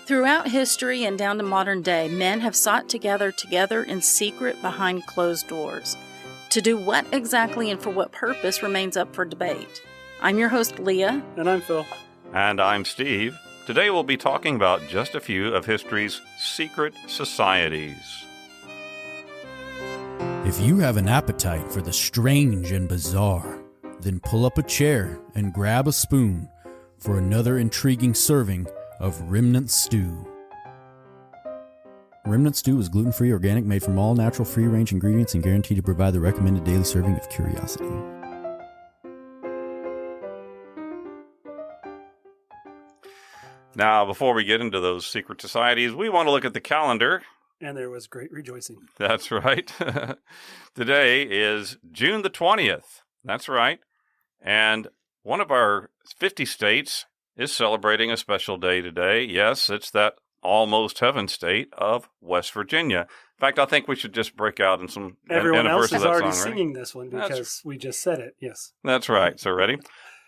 Throughout history and down to modern day, men have sought to gather together in secret behind closed doors. To do what exactly and for what purpose remains up for debate. I'm your host, Leah. And I'm Phil. And I'm Steve. Today we'll be talking about just a few of history's secret societies. If you have an appetite for the strange and bizarre, then pull up a chair and grab a spoon for another intriguing serving of Remnant Stew. Remnant Stew is gluten-free, organic, made from all natural, free-range ingredients, and guaranteed to provide the recommended daily serving of curiosity. Now, before we get into those secret societies, we want to look at the calendar. And there was great rejoicing. That's right. Today is June the 20th. That's right. And one of our 50 states is celebrating a special day today. Yes, it's that almost heaven state of West Virginia. In fact, I think we should just break out in some Everyone else is already song, singing this one because we just said it. Yes. That's right. So ready?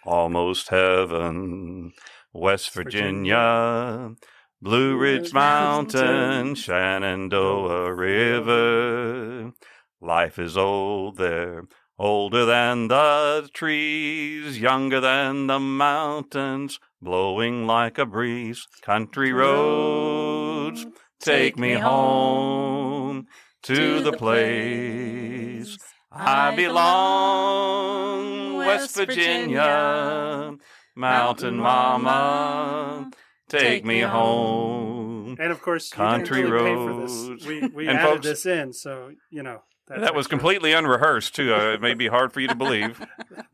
Almost heaven, West Virginia, Blue Ridge Mountain, Shenandoah River. Life is old there, older than the trees, younger than the mountains, blowing like a breeze. Country roads, take me home to the place I belong. West Virginia, Mountain Mama, take me home. And of course, country you roads. Pay for this. We and added folks, this in, so you know. That was completely unrehearsed, too. It may be hard for you to believe.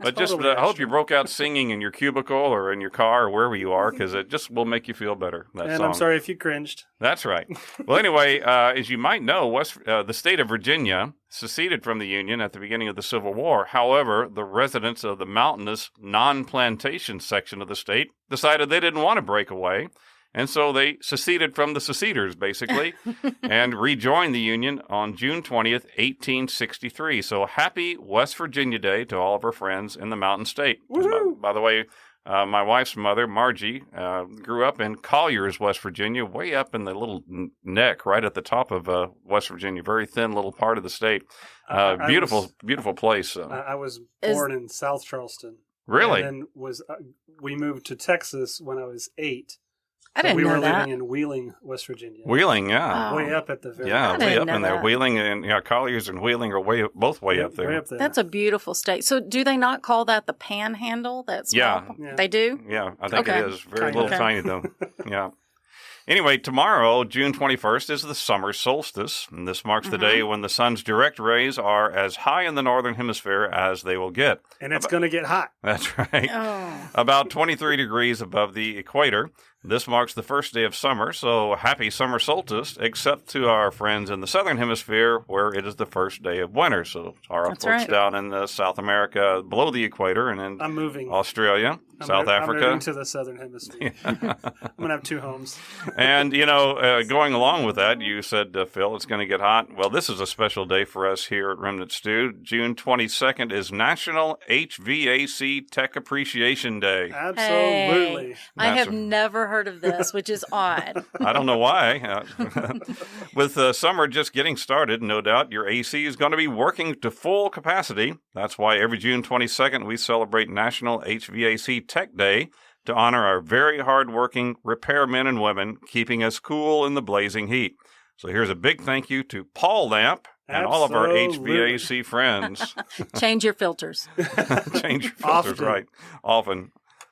But Totally I hope you broke out singing in your cubicle or in your car or wherever you are, because it just will make you feel better, that and song. I'm sorry if you cringed. That's right. Well, anyway, as you might know, the state of Virginia seceded from the Union at the beginning of the Civil War. However, the residents of the mountainous, non-plantation section of the state decided they didn't want to break away. And so they seceded from the seceders, basically, and rejoined the Union on June 20th, 1863. So happy West Virginia Day to all of our friends in the Mountain State. By the way, my wife's mother, Margie, grew up in Colliers, West Virginia, way up in the little neck right at the top of West Virginia, very thin little part of the state. Beautiful place. I was born in South Charleston. Really? And then we moved to Texas when I was 8. I didn't know that. We were living in Wheeling, West Virginia. Wheeling, yeah. Way up at the very way up in there. Wheeling and Colliers and Wheeling are both way up there. Way up there. That's a beautiful state. So do they not call that the Panhandle? That's yeah. They do? Yeah, I think it is. Very little tiny, though. Yeah. Anyway, tomorrow, June 21st, is the summer solstice, and this marks the day when the sun's direct rays are as high in the northern hemisphere as they will get. And it's going to get hot. That's right. Oh. About 23 degrees above the equator. This marks the first day of summer, so happy summer solstice, except to our friends in the southern hemisphere, where it is the first day of winter. So our folks down in South America, below the equator, and in I'm moving. Australia, South Africa. I'm moving to the southern hemisphere. I'm going to have 2 homes. And, going along with that, you said, Phil, it's going to get hot. Well, this is a special day for us here at Remnant Stew. June 22nd is National HVAC Tech Appreciation Day. Absolutely. Hey, I have never heard of this, which is odd. I don't know why. With summer just getting started, no doubt your AC is going to be working to full capacity. That's why every June 22nd we celebrate National HVAC Tech Day to honor our very hard-working repairmen and women keeping us cool in the blazing heat. So here's a big thank you to Paul Lamp and all of our HVAC friends. Change your filters. Change your filters, right. Often.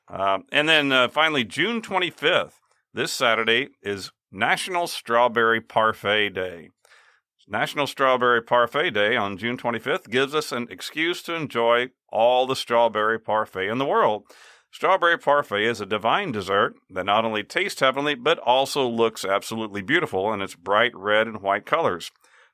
And then finally, June 25th, this Saturday, is National Strawberry Parfait Day. National Strawberry Parfait Day on June 25th gives us an excuse to enjoy all the strawberry parfait in the world. Strawberry parfait is a divine dessert that not only tastes heavenly, but also looks absolutely beautiful in its bright red and white colors.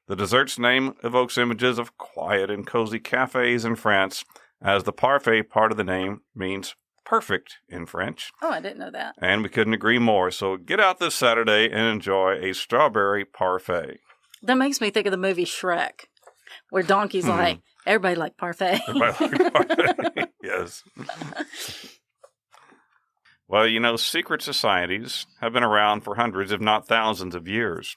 The dessert's name evokes images of quiet and cozy cafes in France, as the parfait part of the name means perfect in French. Oh, I didn't know that. And we couldn't agree more. So get out this Saturday and enjoy a strawberry parfait. That makes me think of the movie Shrek, where Donkey's like, everybody like parfait. Everybody like parfait. Yes. Well, secret societies have been around for hundreds, if not thousands of years.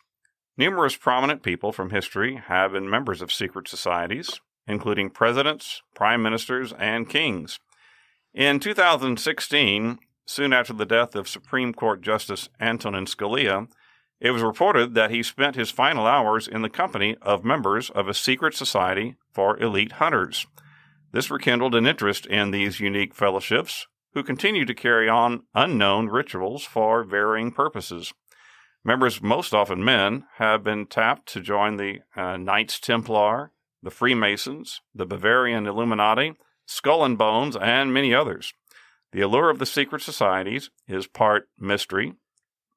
Numerous prominent people from history have been members of secret societies, including presidents, prime ministers, and kings. In 2016, soon after the death of Supreme Court Justice Antonin Scalia, it was reported that he spent his final hours in the company of members of a secret society for elite hunters. This rekindled an interest in these unique fellowships, who continue to carry on unknown rituals for varying purposes. Members, most often men, have been tapped to join the Knights Templar, the Freemasons, the Bavarian Illuminati, Skull and Bones, and many others. The allure of the secret societies is part mystery,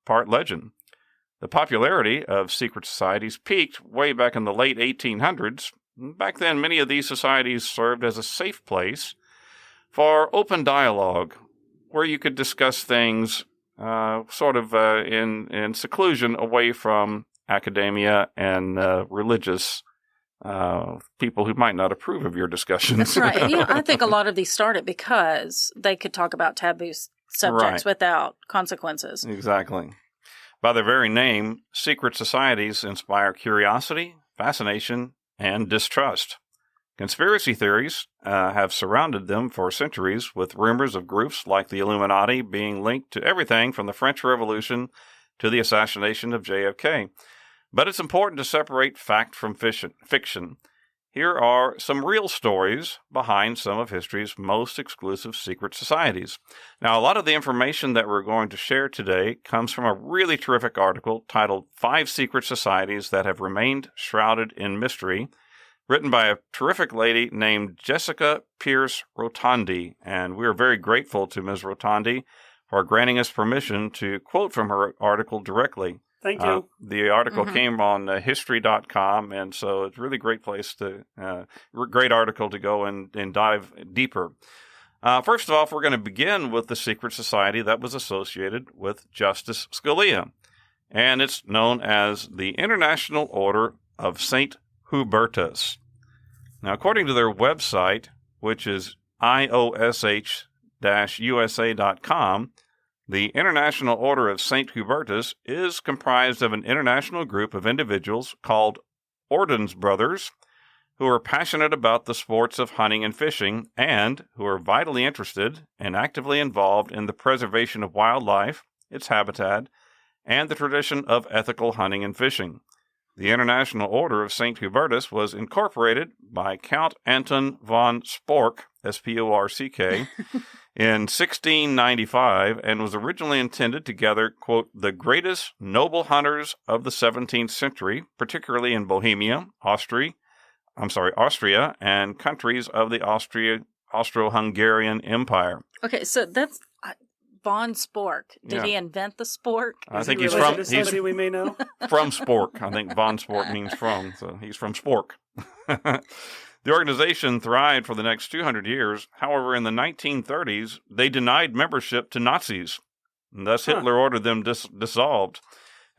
part legend. The popularity of secret societies peaked way back in the late 1800s. Back then, many of these societies served as a safe place for open dialogue, where you could discuss things in seclusion away from academia and religious people who might not approve of your discussions. That's right. And, I think a lot of these started because they could talk about taboo subjects without consequences. Exactly. By their very name, secret societies inspire curiosity, fascination, and distrust. Conspiracy theories have surrounded them for centuries, with rumors of groups like the Illuminati being linked to everything from the French Revolution to the assassination of JFK. But it's important to separate fact from fiction. Here are some real stories behind some of history's most exclusive secret societies. Now, a lot of the information that we're going to share today comes from a really terrific article titled 5 Secret Societies That Have Remained Shrouded in Mystery, written by a terrific lady named Jessica Pierce Rotondi, and we are very grateful to Ms. Rotondi for granting us permission to quote from her article directly. Thank you. The article came on history.com, and so it's a really great great article to go and dive deeper. First off, we're going to begin with the secret society that was associated with Justice Scalia, and it's known as the International Order of St. Hubertus. Now, according to their website, which is iosh-usa.com, the International Order of St. Hubertus is comprised of an international group of individuals called Ordensbrothers, who are passionate about the sports of hunting and fishing, and who are vitally interested and actively involved in the preservation of wildlife, its habitat, and the tradition of ethical hunting and fishing. The International Order of St. Hubertus was incorporated by Count Anton von Spork, S-P-O-R-C-K, in 1695, and was originally intended to gather, quote, the greatest noble hunters of the 17th century, particularly in Bohemia, Austria, and countries of the Austro-Hungarian Empire. Okay, so that's von Spork. Did he invent the spork? I think he's somebody we may know? From Spork. I think von Spork means from, so he's from Spork. The organization thrived for the next 200 years. However, in the 1930s, they denied membership to Nazis, and thus Hitler ordered them dissolved.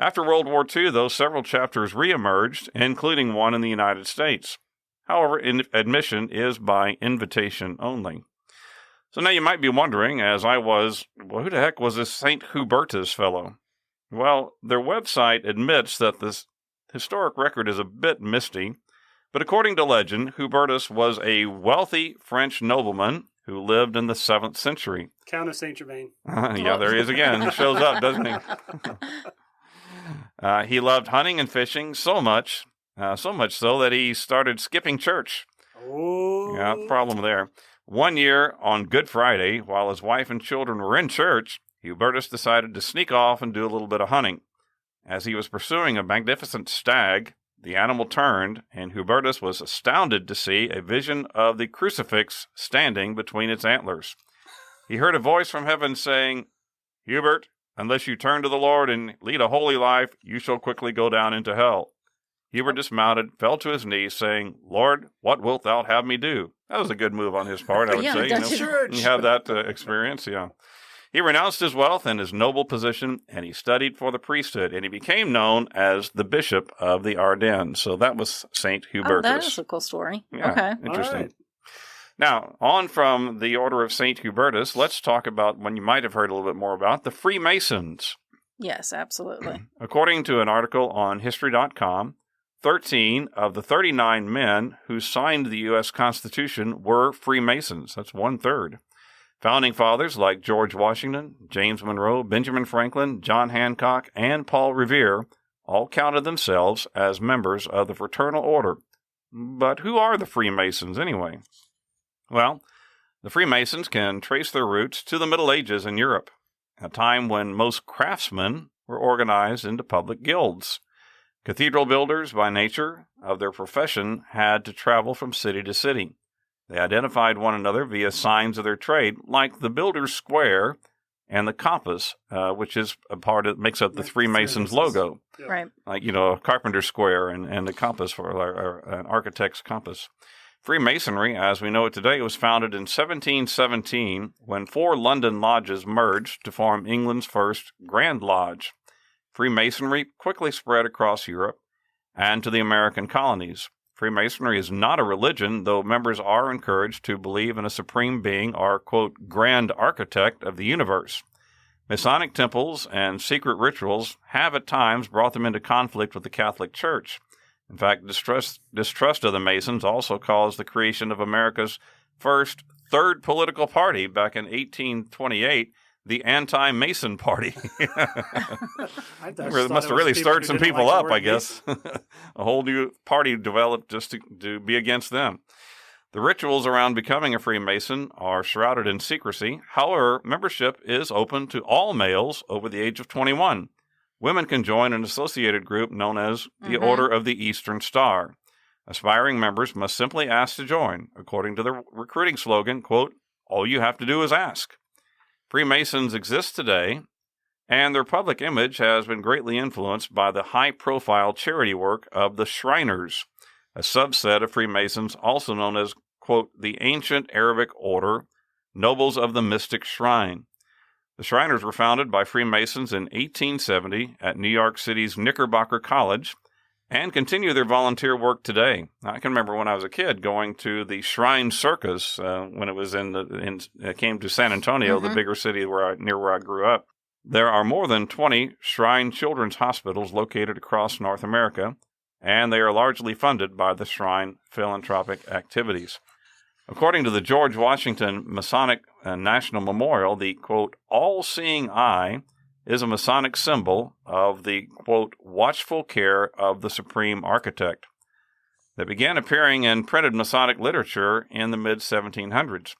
After World War II, though, several chapters reemerged, including one in the United States. However, admission is by invitation only. So now you might be wondering, as I was, well, who the heck was this St. Hubertus fellow? Well, their website admits that this historic record is a bit misty, but according to legend, Hubertus was a wealthy French nobleman who lived in the 7th century. Count of Saint Germain. Yeah, there he is again. He shows up, doesn't he? He loved hunting and fishing so much so that he started skipping church. Oh. Yeah, problem there. One year, on Good Friday, while his wife and children were in church, Hubertus decided to sneak off and do a little bit of hunting. As he was pursuing a magnificent stag, the animal turned, and Hubertus was astounded to see a vision of the crucifix standing between its antlers. He heard a voice from heaven saying, "Hubert, unless you turn to the Lord and lead a holy life, you shall quickly go down into hell." Hubert dismounted, fell to his knees, saying, "Lord, what wilt thou have me do?" That was a good move on his part, I would say. You have that experience, yeah. He renounced his wealth and his noble position, and he studied for the priesthood, and he became known as the Bishop of the Ardennes. So that was St. Hubertus. Oh, that is a cool story. Yeah, okay. interesting. Right. Now, on from the Order of St. Hubertus, let's talk about one you might have heard a little bit more about, the Freemasons. Yes, absolutely. According to an article on History.com, 13 of the 39 men who signed the U.S. Constitution were Freemasons. That's 1/3. Founding fathers like George Washington, James Monroe, Benjamin Franklin, John Hancock, and Paul Revere all counted themselves as members of the Fraternal Order. But who are the Freemasons anyway? Well, the Freemasons can trace their roots to the Middle Ages in Europe, a time when most craftsmen were organized into public guilds. Cathedral builders by nature of their profession had to travel from city to city. They identified one another via signs of their trade, like the builder's square and the compass, which is a part that makes up the Freemasons logo. Yeah. Right. Like, a carpenter's square and the compass or an architect's compass. Freemasonry, as we know it today, was founded in 1717 when 4 London lodges merged to form England's first Grand Lodge. Freemasonry quickly spread across Europe and to the American colonies. Freemasonry is not a religion, though members are encouraged to believe in a supreme being or, quote, grand architect of the universe. Masonic temples and secret rituals have at times brought them into conflict with the Catholic Church. In fact, distrust of the Masons also caused the creation of America's first third political party back in 1828, the Anti-Mason Party. It must have really stirred some people up, I guess. A whole new party developed just to be against them. The rituals around becoming a Freemason are shrouded in secrecy. However, membership is open to all males over the age of 21. Women can join an associated group known as the Order of the Eastern Star. Aspiring members must simply ask to join. According to the recruiting slogan, quote, all you have to do is ask. Freemasons exist today, and their public image has been greatly influenced by the high-profile charity work of the Shriners, a subset of Freemasons also known as, quote, the Ancient Arabic Order, Nobles of the Mystic Shrine. The Shriners were founded by Freemasons in 1870 at New York City's Knickerbocker College and continue their volunteer work today. I can remember when I was a kid going to the Shrine Circus when it was came to San Antonio, the bigger city near where I grew up. There are more than 20 Shrine Children's Hospitals located across North America, and they are largely funded by the Shrine philanthropic activities. According to the George Washington Masonic National Memorial, the, quote, all-seeing eye is a Masonic symbol of the, quote, watchful care of the Supreme Architect. They began appearing in printed Masonic literature in the mid-1700s.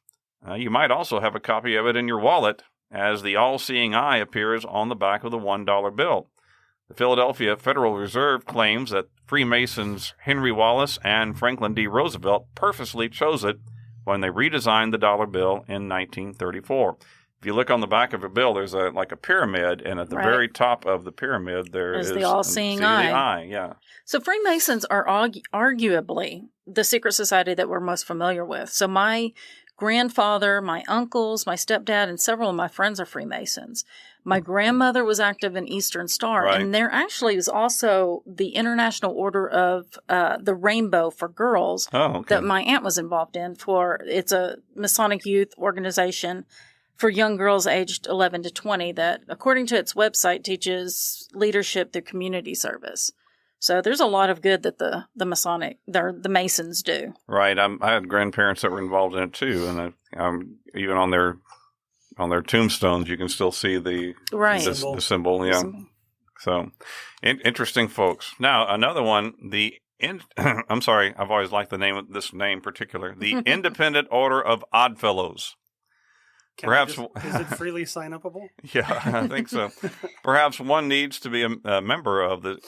You might also have a copy of it in your wallet, as the all-seeing eye appears on the back of the $1 bill. The Philadelphia Federal Reserve claims that Freemasons Henry Wallace and Franklin D. Roosevelt purposely chose it when they redesigned the dollar bill in 1934. If you look on the back of a bill, there's a pyramid, and at the very top of the pyramid there is the all-seeing eye. Yeah. So Freemasons are arguably the secret society that we're most familiar with. So my grandfather, my uncles, my stepdad, and several of my friends are Freemasons. My grandmother was active in Eastern Star, and there actually is also the International Order of the Rainbow for Girls that my aunt was involved in. It's a Masonic youth organization for young girls aged 11 to 20 that, according to its website, teaches leadership through community service. So there's a lot of good that the Masons do. Right. I had grandparents that were involved in it too, and even on their tombstones, you can still see the symbol. Yeah. So interesting, folks. Now another one. I'm sorry. I've always liked the name of this name particular. The Independent Order of Oddfellows. Is it freely sign-upable? Yeah, I think so. Perhaps one needs to be a member of the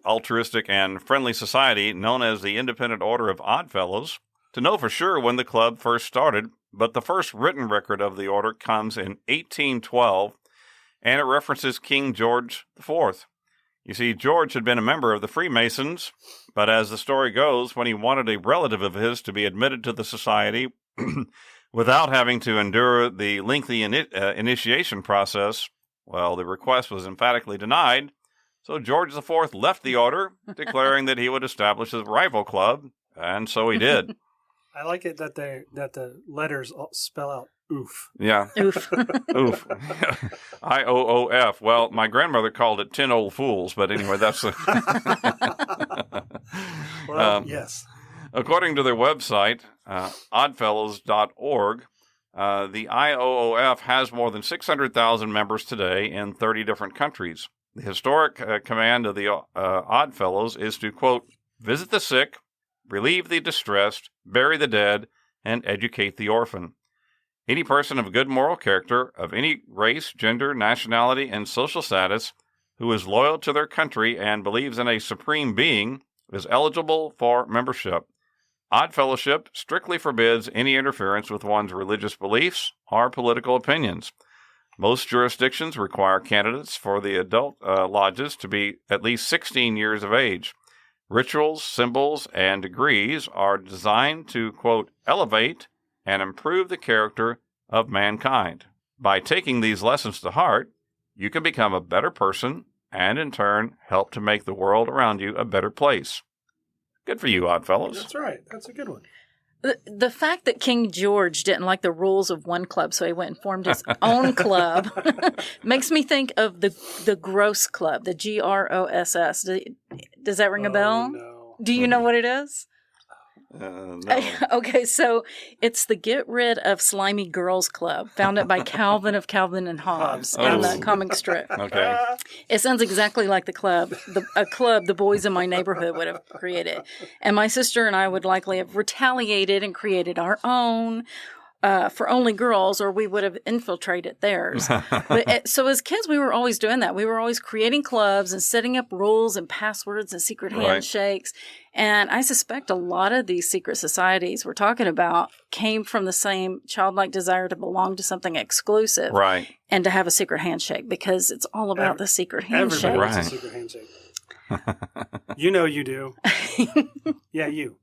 altruistic and friendly society known as the Independent Order of Oddfellows to know for sure when the club first started, but the first written record of the order comes in 1812, and it references King George IV. You see, George had been a member of the Freemasons, but as the story goes, when he wanted a relative of his to be admitted to the society without having to endure the lengthy initiation process, well, the request was emphatically denied, so George IV left the order, declaring that he would establish a rival club, and so he did. I like it that the letters all spell out oof. Yeah. Oof. Oof. IOOF. Well, my grandmother called it 10 old fools, but anyway, that's Well, yes. According to their website, oddfellows.org, the IOOF has more than 600,000 members today in 30 different countries. The historic command of the Oddfellows is to, quote, visit the sick, relieve the distressed, bury the dead, and educate the orphan. Any person of good moral character, of any race, gender, nationality, and social status, who is loyal to their country and believes in a supreme being, is eligible for membership. Odd Fellowship strictly forbids any interference with one's religious beliefs or political opinions. Most jurisdictions require candidates for the adult lodges to be at least 16 years of age. Rituals, symbols, and degrees are designed to, quote, elevate and improve the character of mankind. By taking these lessons to heart, you can become a better person and, in turn, help to make the world around you a better place. Good for you, Oddfellows. That's right. That's a good one. The fact that King George didn't like the rules of one club, so he went and formed his own club, makes me think of the Gross Club, the GROSS. Does that ring a bell? No. Do you know what it is? No. Okay, so it's the Get Rid of Slimy Girls Club, founded by Calvin of Calvin and Hobbes in the comic strip. Okay. It sounds exactly like a club the boys in my neighborhood would have created. And my sister and I would likely have retaliated and created our own for only girls, or we would have infiltrated theirs. So as kids, we were always doing that. We were always creating clubs and setting up rules and passwords and secret handshakes. And I suspect a lot of these secret societies we're talking about came from the same childlike desire to belong to something exclusive. Right. And to have a secret handshake, because it's all about the secret handshake. Everybody wants a secret handshake. You know you do. Yeah, you.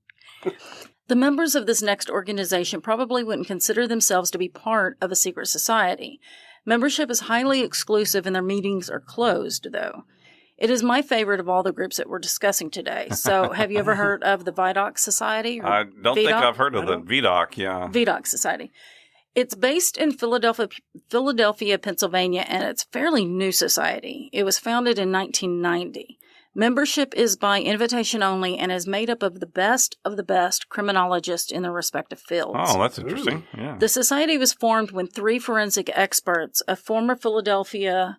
The members of this next organization probably wouldn't consider themselves to be part of a secret society. Membership is highly exclusive and their meetings are closed, though. It is my favorite of all the groups that we're discussing today. So have you ever heard of the Vidocq Society? I don't think I've heard of the Vidocq, yeah. Vidocq Society. It's based in Philadelphia, Pennsylvania, and it's a fairly new society. It was founded in 1990. Membership is by invitation only and is made up of the best criminologists in their respective fields. Oh, that's interesting. Yeah. The society was formed when 3 forensic experts, a former Philadelphia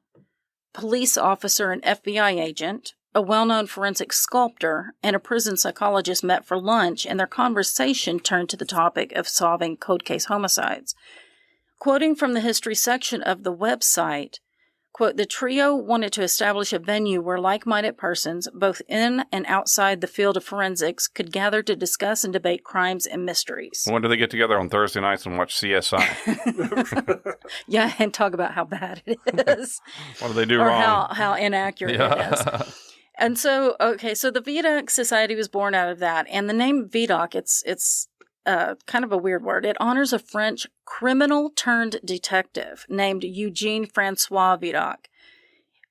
police officer and FBI agent, a well-known forensic sculptor, and a prison psychologist met for lunch, and their conversation turned to the topic of solving cold case homicides. Quoting from the history section of the website, quote, the trio wanted to establish a venue where like-minded persons, both in and outside the field of forensics, could gather to discuss and debate crimes and mysteries. When do they get together on Thursday nights and watch CSI? Yeah, and talk about how bad it is. What do they do or wrong? How inaccurate it is. And so, so the Vidocq Society was born out of that. And the name Vidocq, it's kind of a weird word. It honors a French criminal-turned-detective named Eugene Francois Vidocq.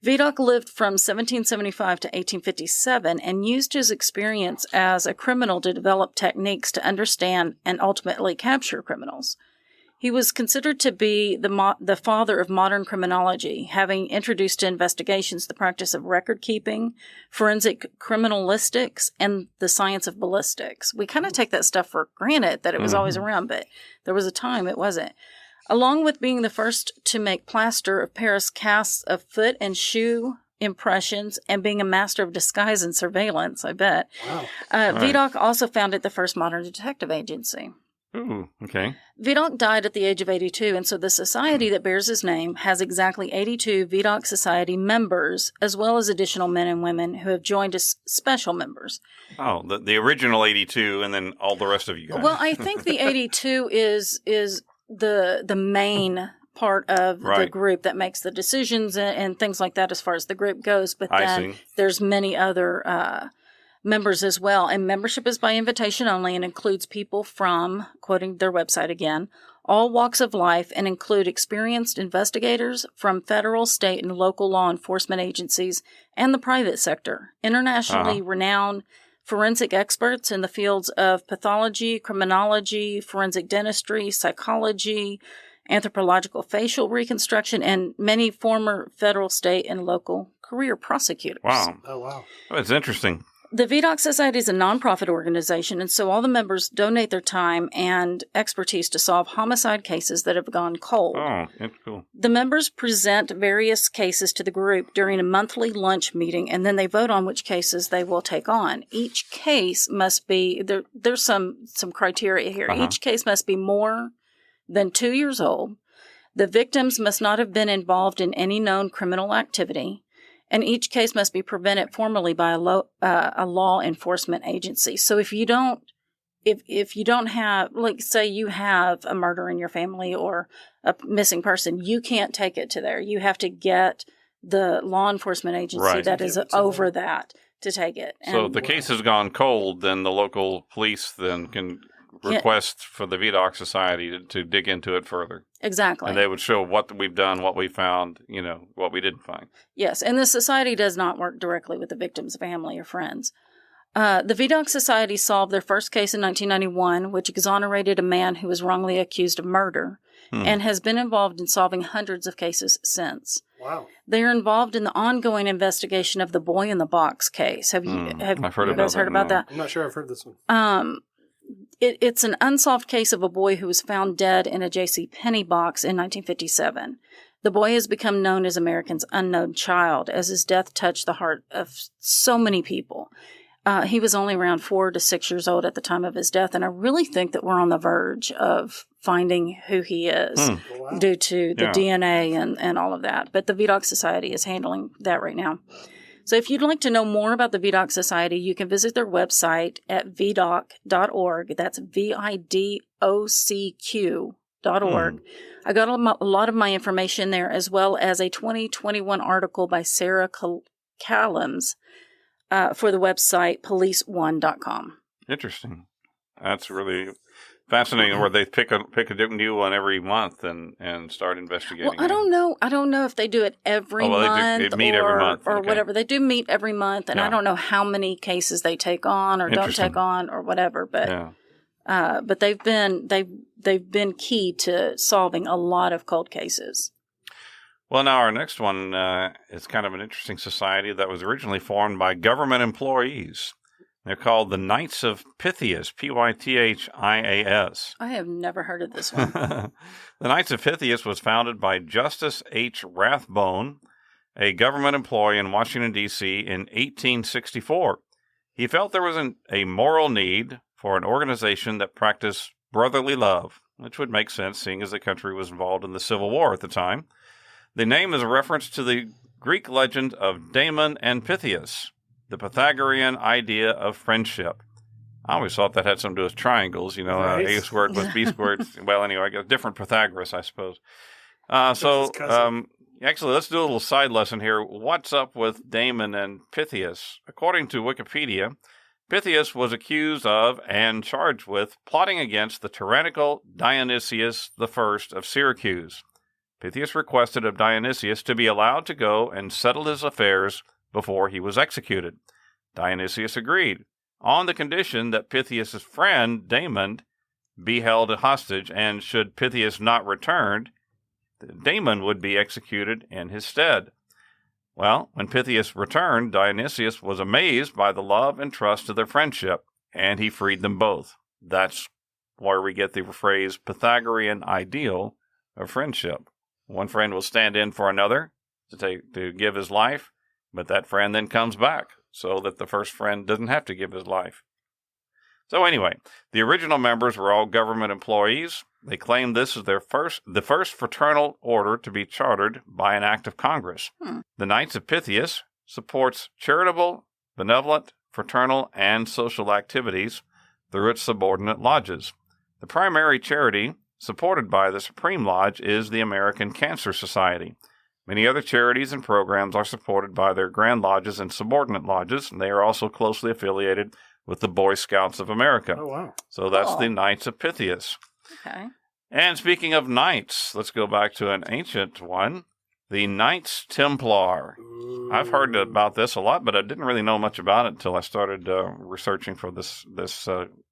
Vidocq lived from 1775 to 1857 and used his experience as a criminal to develop techniques to understand and ultimately capture criminals. He was considered to be the father of modern criminology, having introduced to investigations the practice of record-keeping, forensic criminalistics, and the science of ballistics. We kind of take that stuff for granted that it was always around, but there was a time it wasn't. Along with being the first to make plaster of Paris casts of foot and shoe impressions and being a master of disguise and surveillance, I bet. Wow. Vidocq also founded the first modern detective agency. Ooh, okay. Vidocq died at the age of 82, and so the society that bears his name has exactly 82 Vidocq Society members, as well as additional men and women who have joined as special members. Oh, the original 82, and then all the rest of you guys. Well, I think the 82 is the main part of the group that makes the decisions and things like that as far as the group goes, but then there's many other members as well, and membership is by invitation only and includes people from, quoting their website again, all walks of life, and include experienced investigators from federal, state, and local law enforcement agencies and the private sector, internationally renowned forensic experts in the fields of pathology, criminology, forensic dentistry, psychology, anthropological facial reconstruction, and many former federal, state, and local career prosecutors. Wow. Oh, wow. That's interesting. The VDOC Society is a nonprofit organization, and so all the members donate their time and expertise to solve homicide cases that have gone cold. Oh, that's cool. The members present various cases to the group during a monthly lunch meeting, and then they vote on which cases they will take on. Each case must be, there's some criteria here. Uh-huh. Each case must be more than 2 years old. The victims must not have been involved in any known criminal activity. And each case must be prevented formally by a law enforcement agency. So if you don't have, like, say you have a murder in your family or a missing person, you can't take it to there. You have to get the law enforcement agency that is over that to take it. So if the case has gone cold, then the local police then can request for the VDOC Society to dig into it further. Exactly. And they would show what we've done, what we found, what we didn't find. Yes, and the society does not work directly with the victim's family or friends. The VDOC Society solved their first case in 1991, which exonerated a man who was wrongly accused of murder, and has been involved in solving hundreds of cases since. Wow. They are involved in the ongoing investigation of the Boy in the Box case. Have you I've heard guys heard about that? I'm not sure I've heard this one. It's an unsolved case of a boy who was found dead in a JCPenney box in 1957. The boy has become known as America's unknown child, as his death touched the heart of so many people. He was only around 4 to 6 years old at the time of his death, and I really think that we're on the verge of finding who he is due to the DNA and all of that. But the VDOC Society is handling that right now. So if you'd like to know more about the VDOC Society, you can visit their website at vdoc.org. That's VIDOCQ.org. I got a lot of my information there, as well as a 2021 article by Sarah Callums for the website policeone.com. Interesting. That's really fascinating, where they pick a new one every month and start investigating. Well, I don't know if they do it every month. They meet every month or whatever. They do meet every month, and I don't know how many cases they take on or don't take on or whatever. But but they've been key to solving a lot of cold cases. Well, now our next one is kind of an interesting society that was originally formed by government employees. They're called the Knights of Pythias, Pythias. I have never heard of this one. The Knights of Pythias was founded by Justice H. Rathbone, a government employee in Washington, D.C. in 1864. He felt there was a moral need for an organization that practiced brotherly love, which would make sense seeing as the country was involved in the Civil War at the time. The name is a reference to the Greek legend of Damon and Pythias, the Pythagorean idea of friendship. I always thought that had something to do with triangles, Right. A squared plus B squared. Well, anyway, I guess different Pythagoras, I suppose. Actually, let's do a little side lesson here. What's up with Damon and Pythias? According to Wikipedia, Pythias was accused of and charged with plotting against the tyrannical Dionysius I of Syracuse. Pythias requested of Dionysius to be allowed to go and settle his affairs before he was executed. Dionysius agreed, on the condition that Pythias' friend, Damon, be held hostage, and should Pythias not return, Damon would be executed in his stead. Well, when Pythias returned, Dionysius was amazed by the love and trust of their friendship, and he freed them both. That's where we get the phrase Pythagorean ideal of friendship. One friend will stand in for another to give his life, but that friend then comes back so that the first friend doesn't have to give his life. So anyway, the original members were all government employees. They claimed this is the first fraternal order to be chartered by an act of Congress. The Knights of Pythias supports charitable, benevolent, fraternal, and social activities through its subordinate lodges. The primary charity supported by the Supreme Lodge is the American Cancer Society. Many other charities and programs are supported by their Grand Lodges and subordinate lodges, and they are also closely affiliated with the Boy Scouts of America. Oh, wow. So that's the Knights of Pythias. Okay. And speaking of knights, let's go back to an ancient one. The Knights Templar. I've heard about this a lot, but I didn't really know much about it until I started researching for this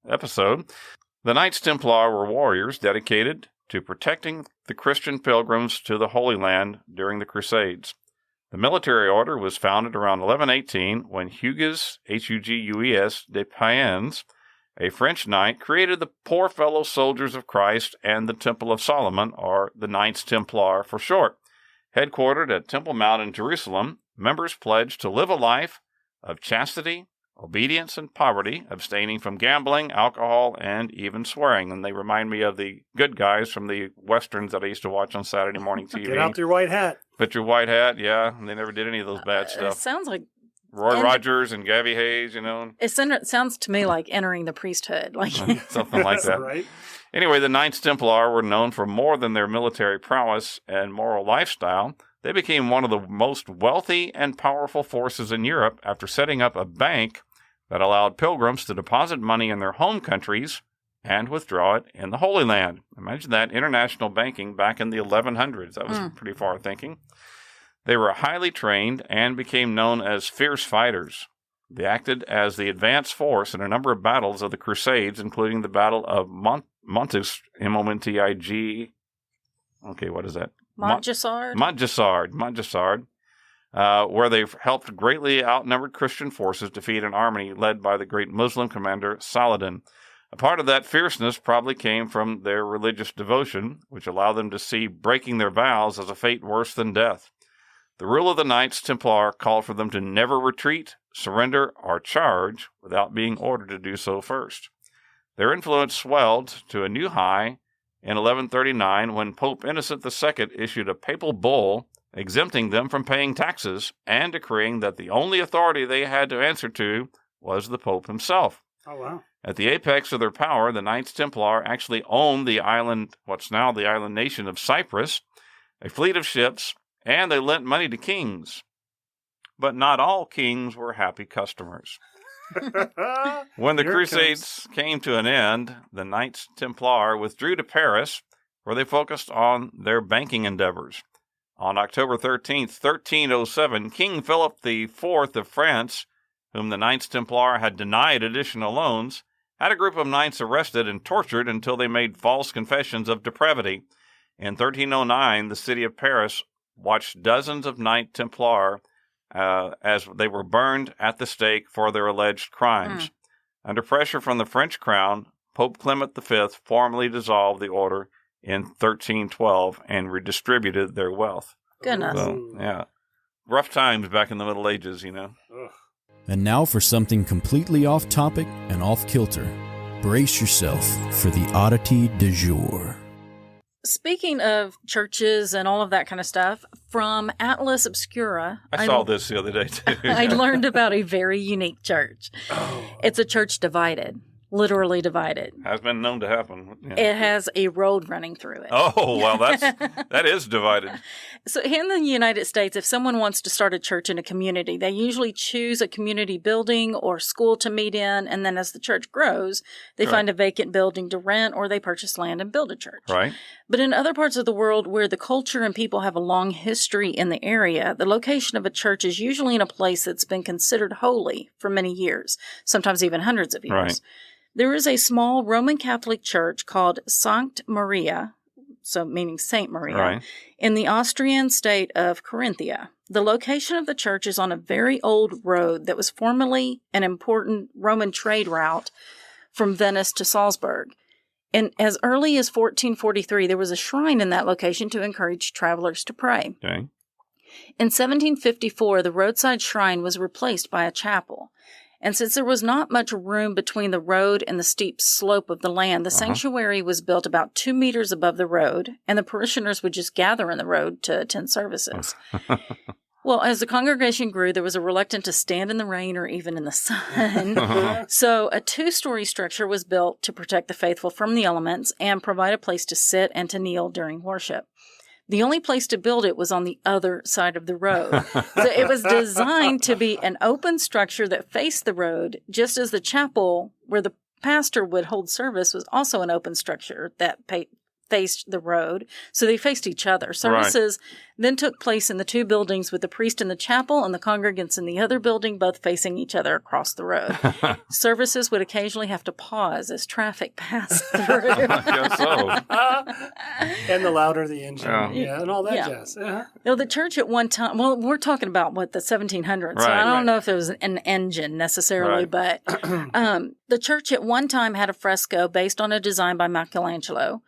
episode. The Knights Templar were warriors dedicated to protecting the Christian pilgrims to the Holy Land during the Crusades. The military order was founded around 1118 when Hugues, Hugues de Payens, a French knight, created the Poor Fellow Soldiers of Christ and the Temple of Solomon, or the Knights Templar for short. Headquartered at Temple Mount in Jerusalem, members pledged to live a life of chastity, obedience, and poverty, abstaining from gambling, alcohol, and even swearing. And they remind me of the good guys from the Westerns that I used to watch on Saturday morning TV. Get out your white hat. Put your white hat, yeah. And they never did any of those bad stuff. It sounds like Roy Rogers and Gabby Hayes, you know. It sounds to me like entering the priesthood. Like something like that. Right? Anyway, the Knights Templar were known for more than their military prowess and moral lifestyle. They became one of the most wealthy and powerful forces in Europe after setting up a bank that allowed pilgrims to deposit money in their home countries and withdraw it in the Holy Land. Imagine that, international banking back in the 1100s. That was pretty far thinking. They were highly trained and became known as fierce fighters. They acted as the advance force in a number of battles of the Crusades, including the Battle of Montig, M-O-N-T-I-G. Okay, what is that? Montgisard, where they helped greatly outnumbered Christian forces defeat an army led by the great Muslim commander Saladin. A part of that fierceness probably came from their religious devotion, which allowed them to see breaking their vows as a fate worse than death. The rule of the Knights Templar called for them to never retreat, surrender, or charge without being ordered to do so first. Their influence swelled to a new high in 1139 when Pope Innocent II issued a papal bull exempting them from paying taxes and decreeing that the only authority they had to answer to was the Pope himself. Oh, wow. At the apex of their power, the Knights Templar actually owned the island, what's now the island nation of Cyprus, a fleet of ships, and they lent money to kings. But not all kings were happy customers. When the Crusades came to an end, the Knights Templar withdrew to Paris, where they focused on their banking endeavors. On October 13th, 1307, King Philip IV of France, whom the Knights Templar had denied additional loans, had a group of knights arrested and tortured until they made false confessions of depravity. In 1309, the city of Paris watched dozens of Knight Templar as they were burned at the stake for their alleged crimes. Under pressure from the French crown, Pope Clement V formally dissolved the order in 1312 and redistributed their wealth. Goodness. So, yeah. Rough times back in the Middle Ages, you know. Ugh. And now for something completely off topic and off kilter. Brace yourself for the oddity du jour. Speaking of churches and all of that kind of stuff, from Atlas Obscura, I saw this the other day, too. I learned about a very unique church. It's a church divided, literally divided. Has been known to happen. Yeah. It has a road running through it. Oh, well, that is divided. So in the United States, if someone wants to start a church in a community, they usually choose a community building or school to meet in, and then as the church grows, they find a vacant building to rent or they purchase land and build a church. Right. But in other parts of the world where the culture and people have a long history in the area, the location of a church is usually in a place that's been considered holy for many years, sometimes even hundreds of years. Right. There is a small Roman Catholic church called Sankt Maria, so meaning Saint Maria, in the Austrian state of Carinthia. The location of the church is on a very old road that was formerly an important Roman trade route from Venice to Salzburg. And as early as 1443, there was a shrine in that location to encourage travelers to pray. Okay. In 1754, the roadside shrine was replaced by a chapel. And since there was not much room between the road and the steep slope of the land, the sanctuary was built about 2 meters above the road, and the parishioners would just gather in the road to attend services. Well, as the congregation grew, there was a reluctance to stand in the rain or even in the sun. So a 2-story structure was built to protect the faithful from the elements and provide a place to sit and to kneel during worship. The only place to build it was on the other side of the road. So it was designed to be an open structure that faced the road, just as the chapel where the pastor would hold service was also an open structure that faced the road, so they faced each other. Services then took place in the two buildings with the priest in the chapel and the congregants in the other building, both facing each other across the road. Services would occasionally have to pause as traffic passed through. I guess so. And the louder the engine, and all that jazz. No, the church at one time, well, we're talking about, the 1700s, so I don't know if it was an engine necessarily, but the church at one time had a fresco based on a design by Michelangelo.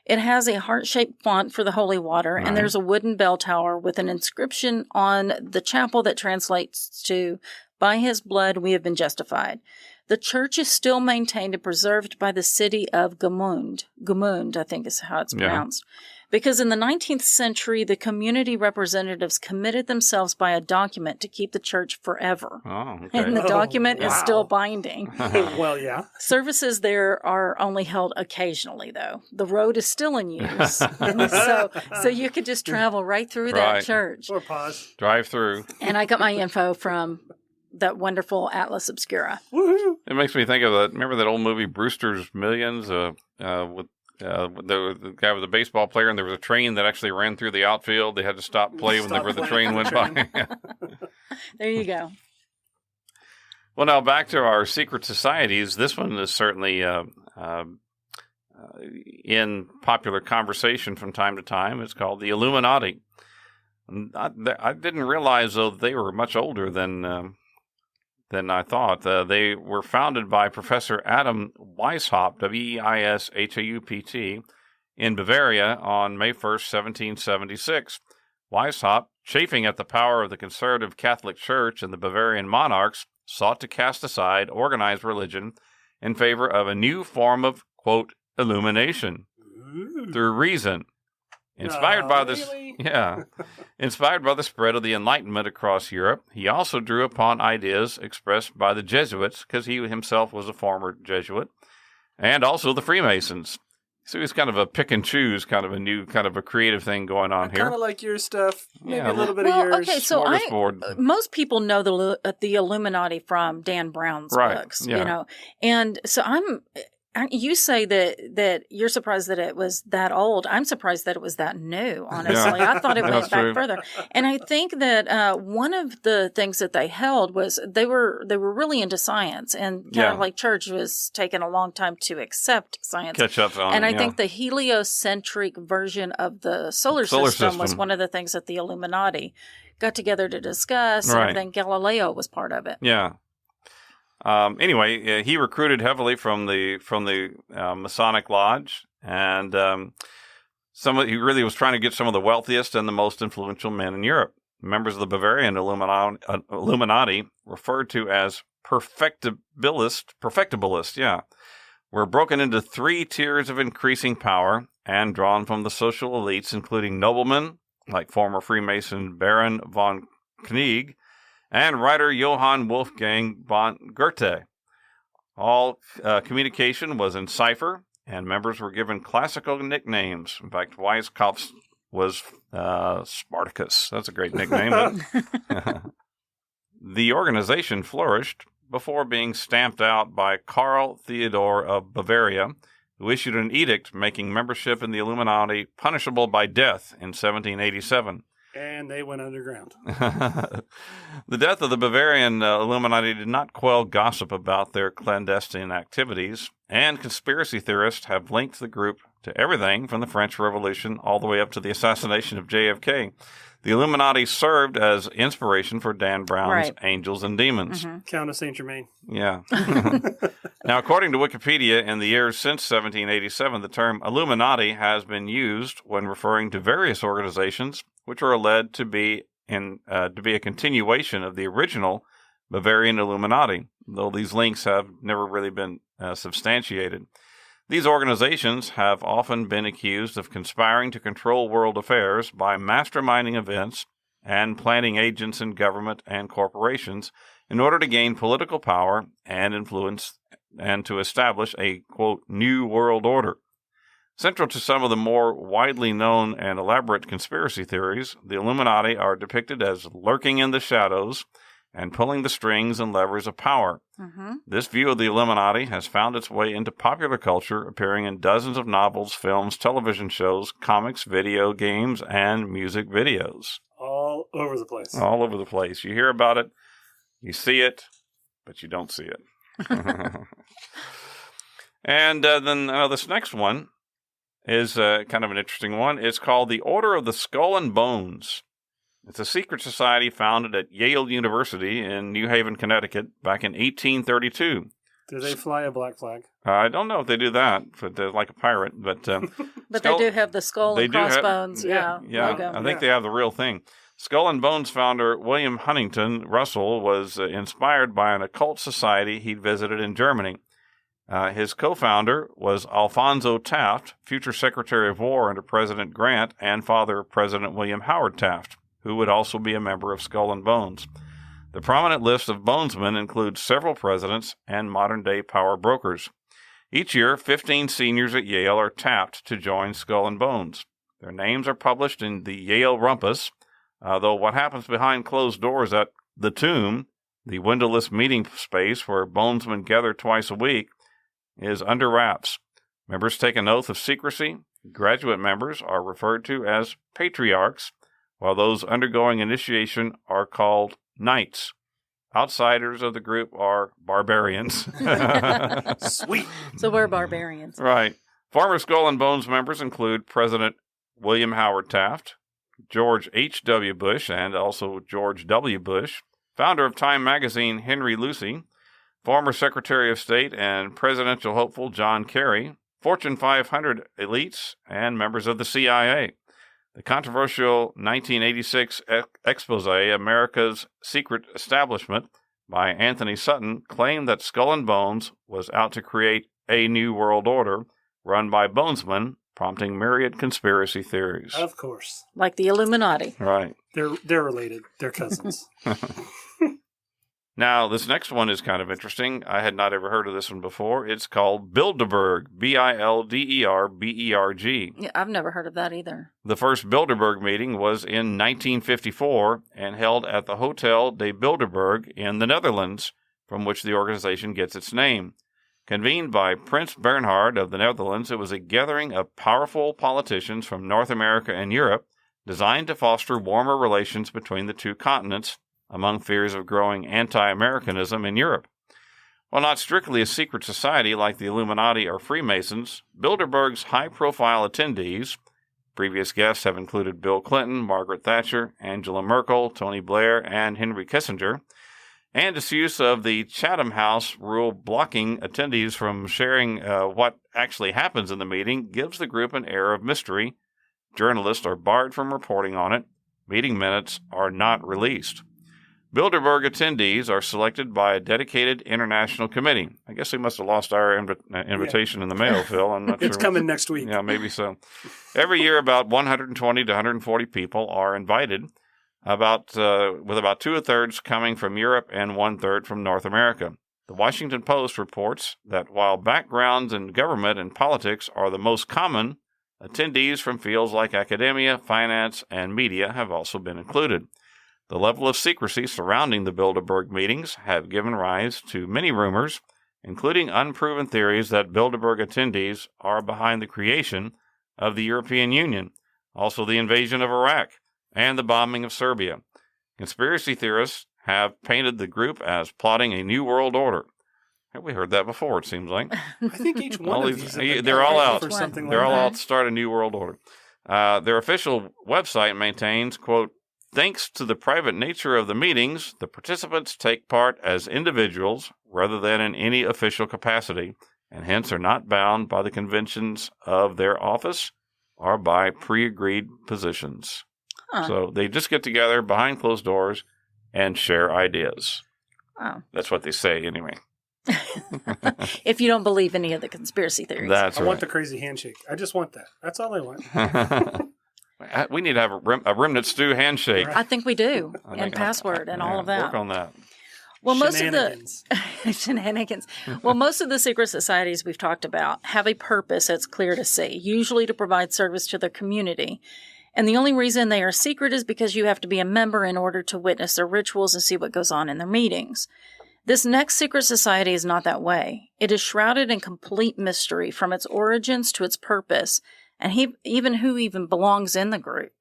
It has a heart-shaped font for the holy water, and there's a wooden bell tower with an inscription on the chapel that translates to, "By his blood we have been justified." The church is still maintained and preserved by the city of Gmund. Gmund, I think is how it's pronounced. Because in the 19th century, the community representatives committed themselves by a document to keep the church forever. Oh, okay. And the document is still binding. Well, yeah. Services there are only held occasionally, though. The road is still in use. And so you could just travel right through that church. Or pause. Drive through. And I got my info from that wonderful Atlas Obscura. Woo-hoo. It makes me think of remember that old movie Brewster's Millions with the guy was a baseball player, and there was a train that actually ran through the outfield. They had to stop play whenever the train went by. There you go. Well, now back to our secret societies. This one is certainly in popular conversation from time to time. It's called the Illuminati. I didn't realize, though, they were much older than I thought. They were founded by Professor Adam Weishaupt, Weishaupt, in Bavaria on May 1st, 1776. Weishaupt, chafing at the power of the conservative Catholic Church and the Bavarian monarchs, sought to cast aside organized religion in favor of a new form of, quote, illumination through reason. Inspired by the spread of the Enlightenment across Europe, he also drew upon ideas expressed by the Jesuits, because he himself was a former Jesuit, and also the Freemasons. So he's kind of a pick and choose, kind of a new, kind of a creative thing going on here. Kind of like your stuff, maybe a little bit of yours. Okay, so most people know the Illuminati from Dan Brown's books, you know, and so you say that you're surprised that it was that old. I'm surprised that it was that new, honestly. I thought it went back further. And I think that one of the things that they held was they were really into science, and Catholic Church was taking a long time to accept science. Catch up on I think the heliocentric version of the solar system was one of the things that the Illuminati got together to discuss, and then Galileo was part of it. Yeah. Anyway, he recruited heavily from the Masonic Lodge, and he really was trying to get some of the wealthiest and the most influential men in Europe. Members of the Bavarian Illuminati, referred to as perfectibilists, were broken into three tiers of increasing power and drawn from the social elites, including noblemen like former Freemason Baron von Knieg, and writer Johann Wolfgang von Goethe. All communication was in cipher, and members were given classical nicknames. In fact, Weishaupt was Spartacus. That's a great nickname. The organization flourished before being stamped out by Karl Theodor of Bavaria, who issued an edict making membership in the Illuminati punishable by death in 1787. And they went underground. The death of the Bavarian Illuminati did not quell gossip about their clandestine activities, and conspiracy theorists have linked the group to everything from the French Revolution all the way up to the assassination of JFK. The Illuminati served as inspiration for Dan Brown's Angels and Demons. Mm-hmm. Count of St. Germain. Yeah. Now, according to Wikipedia, in the years since 1787, the term Illuminati has been used when referring to various organizations which are alleged to be a continuation of the original Bavarian Illuminati, though these links have never really been substantiated. These organizations have often been accused of conspiring to control world affairs by masterminding events and planting agents in government and corporations in order to gain political power and influence and to establish a, quote, new world order. Central to some of the more widely known and elaborate conspiracy theories, the Illuminati are depicted as lurking in the shadows and pulling the strings and levers of power. Mm-hmm. This view of the Illuminati has found its way into popular culture, appearing in dozens of novels, films, television shows, comics, video games, and music videos. All over the place. All over the place. You hear about it, you see it, but you don't see it. And then this next one is kind of an interesting one. It's called the Order of the Skull and Bones. It's a secret society founded at Yale University in New Haven, Connecticut, back in 1832. Do they fly a black flag? I don't know if they do that, but they're like a pirate. But but they do have the skull and crossbones. Yeah, logo. I think they have the real thing. Skull and Bones founder William Huntington Russell was inspired by an occult society he'd visited in Germany. His co-founder was Alphonso Taft, future Secretary of War under President Grant and father of President William Howard Taft, who would also be a member of Skull and Bones. The prominent list of bonesmen includes several presidents and modern-day power brokers. Each year, 15 seniors at Yale are tapped to join Skull and Bones. Their names are published in the Yale Rumpus, though what happens behind closed doors at the Tomb, the windowless meeting space where bonesmen gather twice a week, is under wraps. Members take an oath of secrecy. Graduate members are referred to as patriarchs, while those undergoing initiation are called knights. Outsiders of the group are barbarians. Sweet. So we're barbarians. Right. Former Skull and Bones members include President William Howard Taft, George H.W. Bush, and also George W. Bush, founder of Time magazine Henry Lucy, former Secretary of State and presidential hopeful John Kerry, Fortune 500 elites, and members of the CIA. The controversial 1986 expose, America's Secret Establishment, by Anthony Sutton, claimed that Skull and Bones was out to create a new world order run by bonesmen, prompting myriad conspiracy theories. Of course. Like the Illuminati. Right. They're related. They're cousins. Now, this next one is kind of interesting. I had not ever heard of this one before. It's called Bilderberg, Bilderberg. Yeah, I've never heard of that either. The first Bilderberg meeting was in 1954 and held at the Hotel de Bilderberg in the Netherlands, from which the organization gets its name. Convened by Prince Bernhard of the Netherlands, it was a gathering of powerful politicians from North America and Europe designed to foster warmer relations between the two continents, among fears of growing anti-Americanism in Europe. While not strictly a secret society like the Illuminati or Freemasons, Bilderberg's high-profile attendees, previous guests have included Bill Clinton, Margaret Thatcher, Angela Merkel, Tony Blair, and Henry Kissinger, and its use of the Chatham House rule blocking attendees from sharing what actually happens in the meeting gives the group an air of mystery. Journalists are barred from reporting on it. Meeting minutes are not released. Bilderberg attendees are selected by a dedicated international committee. I guess we must have lost our invitation in the mail, Phil. I'm not sure. It's coming next week. Yeah, maybe so. Every year, about 120 to 140 people are invited, with about 2/3 coming from Europe and 1/3 from North America. The Washington Post reports that while backgrounds in government and politics are the most common, attendees from fields like academia, finance, and media have also been included. The level of secrecy surrounding the Bilderberg meetings have given rise to many rumors, including unproven theories that Bilderberg attendees are behind the creation of the European Union, also the invasion of Iraq, and the bombing of Serbia. Conspiracy theorists have painted the group as plotting a new world order. Have we heard that before, it seems like? I think each one of these they're all out. for something They're like all that. out to start a new world order. Their official website maintains, quote, "Thanks to the private nature of the meetings, the participants take part as individuals rather than in any official capacity, and hence are not bound by the conventions of their office or by pre-agreed positions." Huh. So they just get together behind closed doors and share ideas. Oh. That's what they say, anyway. If you don't believe any of the conspiracy theories. That's I right. want the crazy handshake. I just want that. That's all I want. We need to have a Remnant Stew handshake. I think we do. I And think password and all of that. Work on that. Well, most of Shenanigans. the shenanigans. Well, most of the secret societies we've talked about have a purpose that's clear to see, usually to provide service to their community. And the only reason they are secret is because you have to be a member in order to witness their rituals and see what goes on in their meetings. This next secret society is not that way. It is shrouded in complete mystery from its origins to its purpose, and even who even belongs in the group.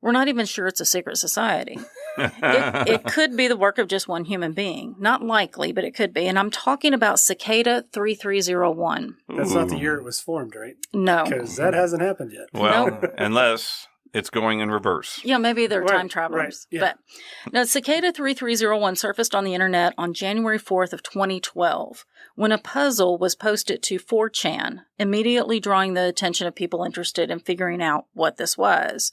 We're not even sure it's a secret society. It could be the work of just one human being. Not likely, but it could be. And I'm talking about Cicada 3301. That's not the year it was formed, right? No. Because that hasn't happened yet. Well, unless it's going in reverse. Yeah, maybe they're Right, time travelers. right, yeah. But now, Cicada 3301 surfaced on the internet on January 4th of 2012 when a puzzle was posted to 4chan, immediately drawing the attention of people interested in figuring out what this was.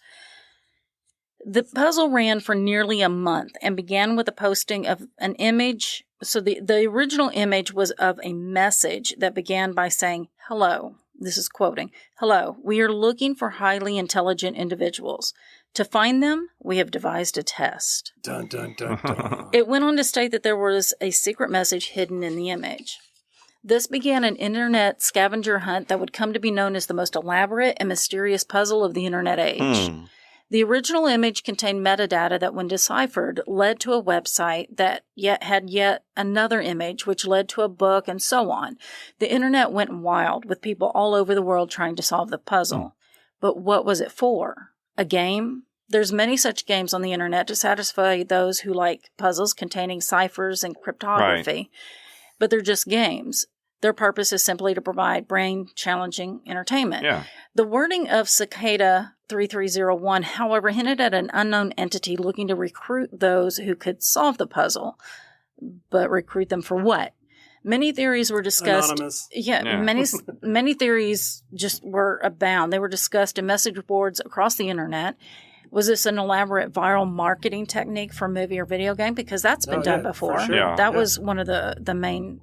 The puzzle ran for nearly a month and began with the posting of an image. So the original image was of a message that began by saying, "Hello." This is quoting, "Hello, we are looking for highly intelligent individuals. To find them, we have devised a test." Dun, dun, dun, dun. It went on to state that there was a secret message hidden in the image. This began an internet scavenger hunt that would come to be known as the most elaborate and mysterious puzzle of the internet age. The original image contained metadata that, when deciphered, led to a website that had yet another image, which led to a book, and so on. The internet went wild, with people all over the world trying to solve the puzzle. But what was it for? A game? There's many such games on the internet to satisfy those who like puzzles containing ciphers and cryptography. Right. But they're just games. Their purpose is simply to provide brain-challenging entertainment. Yeah. The wording of Cicada 3301, however, hinted at an unknown entity looking to recruit those who could solve the puzzle. But recruit them for what? Many theories were discussed. Anonymous. Yeah. Many theories just were abound. They were discussed in message boards across the internet. Was this an elaborate viral marketing technique for a movie or video game? Because that's been done before. For sure. Yeah. That was one of the main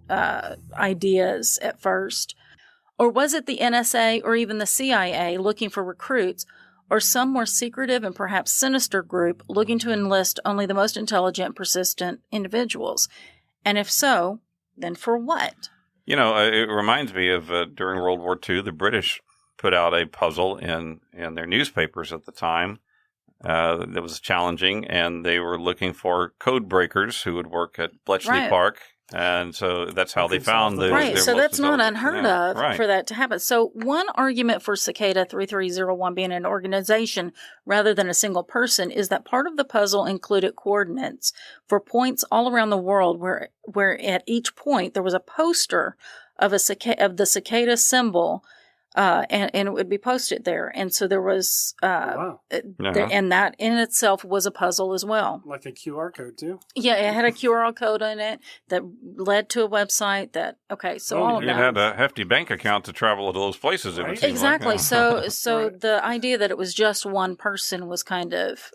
ideas at first. Or was it the NSA or even the CIA looking for recruits, or some more secretive and perhaps sinister group looking to enlist only the most intelligent and persistent individuals? And if so, then for what? You know, it reminds me of during World War II, the British put out a puzzle in their newspapers at the time that was challenging, and they were looking for code breakers who would work at Bletchley Right. Park. And so that's how they found the Right, so that's not unheard of right. for that to happen. So one argument for Cicada 3301 being an organization rather than a single person is that part of the puzzle included coordinates for points all around the world where at each point there was a poster of the cicada symbol, and it would be posted there. And so there was, Wow. and that in itself was a puzzle as well. Like a QR code, too. Yeah, it had a QR code in it that led to a website that, so all of You that. had a hefty bank account to travel to those places. It would seem Exactly. Like. So Right. the idea that it was just one person was kind of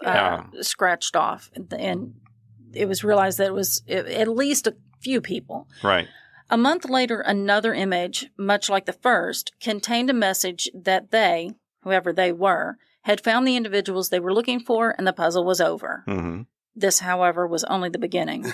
scratched off, and it was realized that it was at least a few people. Right. A month later, another image, much like the first, contained a message that they, whoever they were, had found the individuals they were looking for, and the puzzle was over. Mm-hmm. This, however, was only the beginning.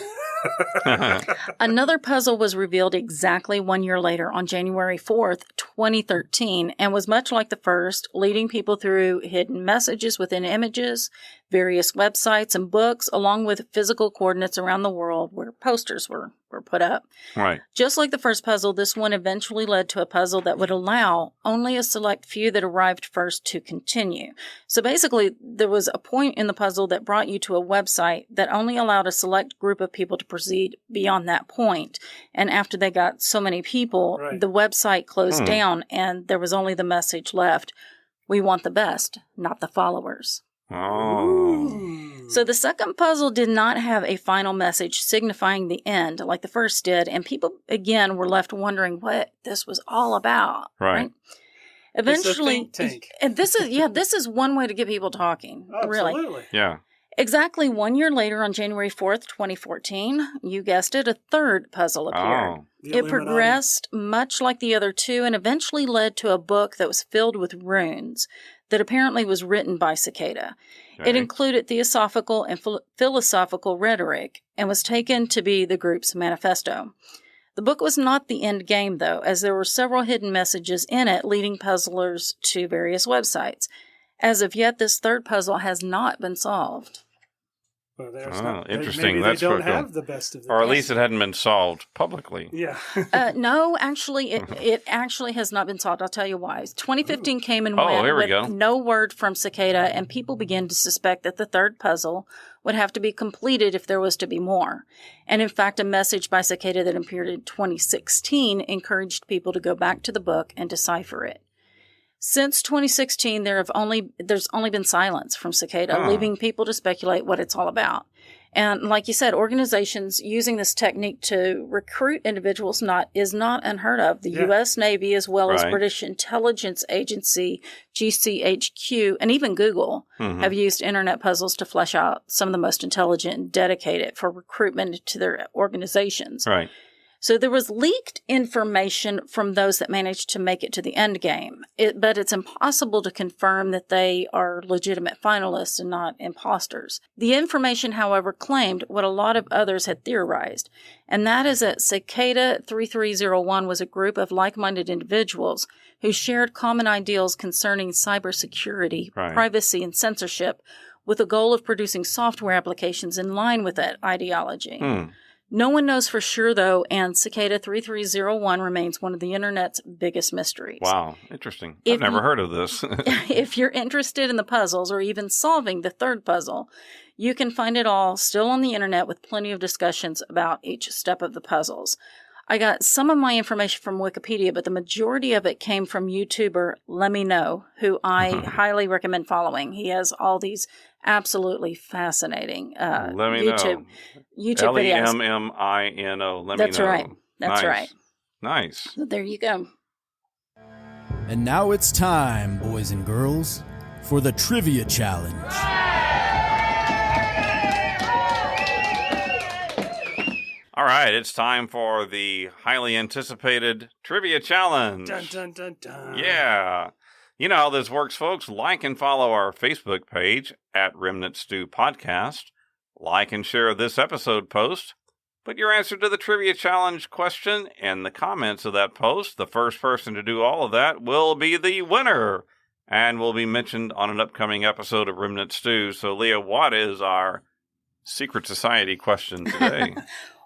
Another puzzle was revealed exactly 1 year later on January 4th, 2013, and was much like the first, leading people through hidden messages within images, various websites and books, along with physical coordinates around the world where posters were put up. Right. Just like the first puzzle, this one eventually led to a puzzle that would allow only a select few that arrived first to continue. So basically, there was a point in the puzzle that brought you to a website that only allowed a select group of people to proceed beyond that point. And after they got so many people, Right. the website closed down and there was only the message left. We want the best, not the followers. Oh. So the second puzzle did not have a final message signifying the end like the first did, and people again were left wondering what this was all about. Right. Eventually, It's a think tank. and this is one way to get people talking. Really, Absolutely. Yeah. exactly 1 year later, on January 4th, 2014, you guessed it, a third puzzle appeared. Oh. The It Illuminati. progressed much like the other two and eventually led to a book that was filled with runes that apparently was written by Cicada. It Okay. included theosophical and philosophical rhetoric and was taken to be the group's manifesto. The book was not the end game, though, as there were several hidden messages in it leading puzzlers to various websites. As of yet, this third puzzle has not been solved. Well, there's not. Interesting. Maybe That's they don't pretty cool. have the best of the Or at best. least it hadn't been solved publicly. Yeah. No, actually, it actually has not been solved. I'll tell you why. 2015 came and went here we with go. no word from Cicada, and people began to suspect that the third puzzle would have to be completed if there was to be more. And in fact, a message by Cicada that appeared in 2016 encouraged people to go back to the book and decipher it. Since 2016, there's only been silence from Cicada, leaving people to speculate what it's all about. And like you said, organizations using this technique to recruit individuals is not unheard of. The U.S. Navy, as well as British Intelligence Agency, GCHQ, and even Google have used internet puzzles to flesh out some of the most intelligent and dedicated for recruitment to their organizations. Right. So there was leaked information from those that managed to make it to the end game, but it's impossible to confirm that they are legitimate finalists and not imposters. The information, however, claimed what a lot of others had theorized, and that is that Cicada 3301 was a group of like-minded individuals who shared common ideals concerning cybersecurity, privacy, and censorship, with the goal of producing software applications in line with that ideology. No one knows for sure, though, and Cicada 3301 remains one of the Internet's biggest mysteries. Wow, interesting. I've never heard of this. If you're interested in the puzzles or even solving the third puzzle, you can find it all still on the Internet with plenty of discussions about each step of the puzzles. I got some of my information from Wikipedia, but the majority of it came from YouTuber Let Me Know, who I highly recommend following. He has all these absolutely fascinating YouTube videos. LEMMINO. Let That's me know. right. That's right. Nice. So there you go. And now it's time, boys and girls, for the Trivia Challenge. All right, it's time for the highly anticipated Trivia Challenge. Dun, dun, dun, dun. Yeah. You know how this works, folks. Like and follow our Facebook page at Remnant Stew Podcast. Like and share this episode post. Put your answer to the Trivia Challenge question in the comments of that post. The first person to do all of that will be the winner and will be mentioned on an upcoming episode of Remnant Stew. So, Leah, what is our Secret Society question today?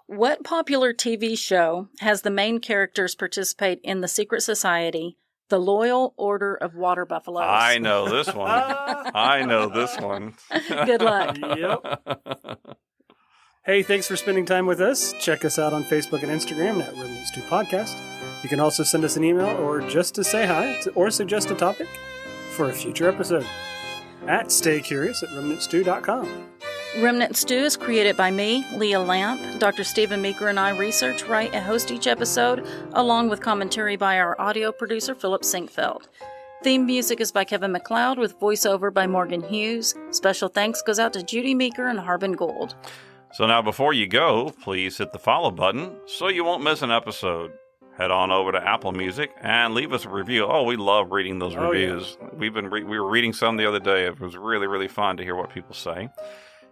What popular TV show has the main characters participate in the secret society, the Loyal Order of Water Buffaloes? I know this one. I know this one. Good luck. Yep. Hey, thanks for spending time with us. Check us out on Facebook and Instagram at Remnant Stew Podcast. You can also send us an email or just to say hi or suggest a topic for a future episode at staycurious@remnantstew.com. Remnant Stew is created by me, Leah Lamp. Dr. Stephen Meeker and I research, write, and host each episode, along with commentary by our audio producer, Philip Sinquefield. Theme music is by Kevin MacLeod, with voiceover by Morgan Hughes. Special thanks goes out to Judy Meeker and Harbin Gould. So now before you go, please hit the follow button so you won't miss an episode. Head on over to Apple Music and leave us a review. Oh, we love reading those reviews. Yeah. We were reading some the other day. It was really, really fun to hear what people say.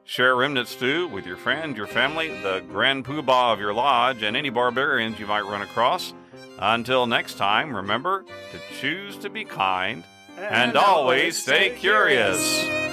Share Remnant Stew with your friends, your family, the Grand Poobah of your lodge, and any barbarians you might run across. Until next time, remember to choose to be kind and always stay curious.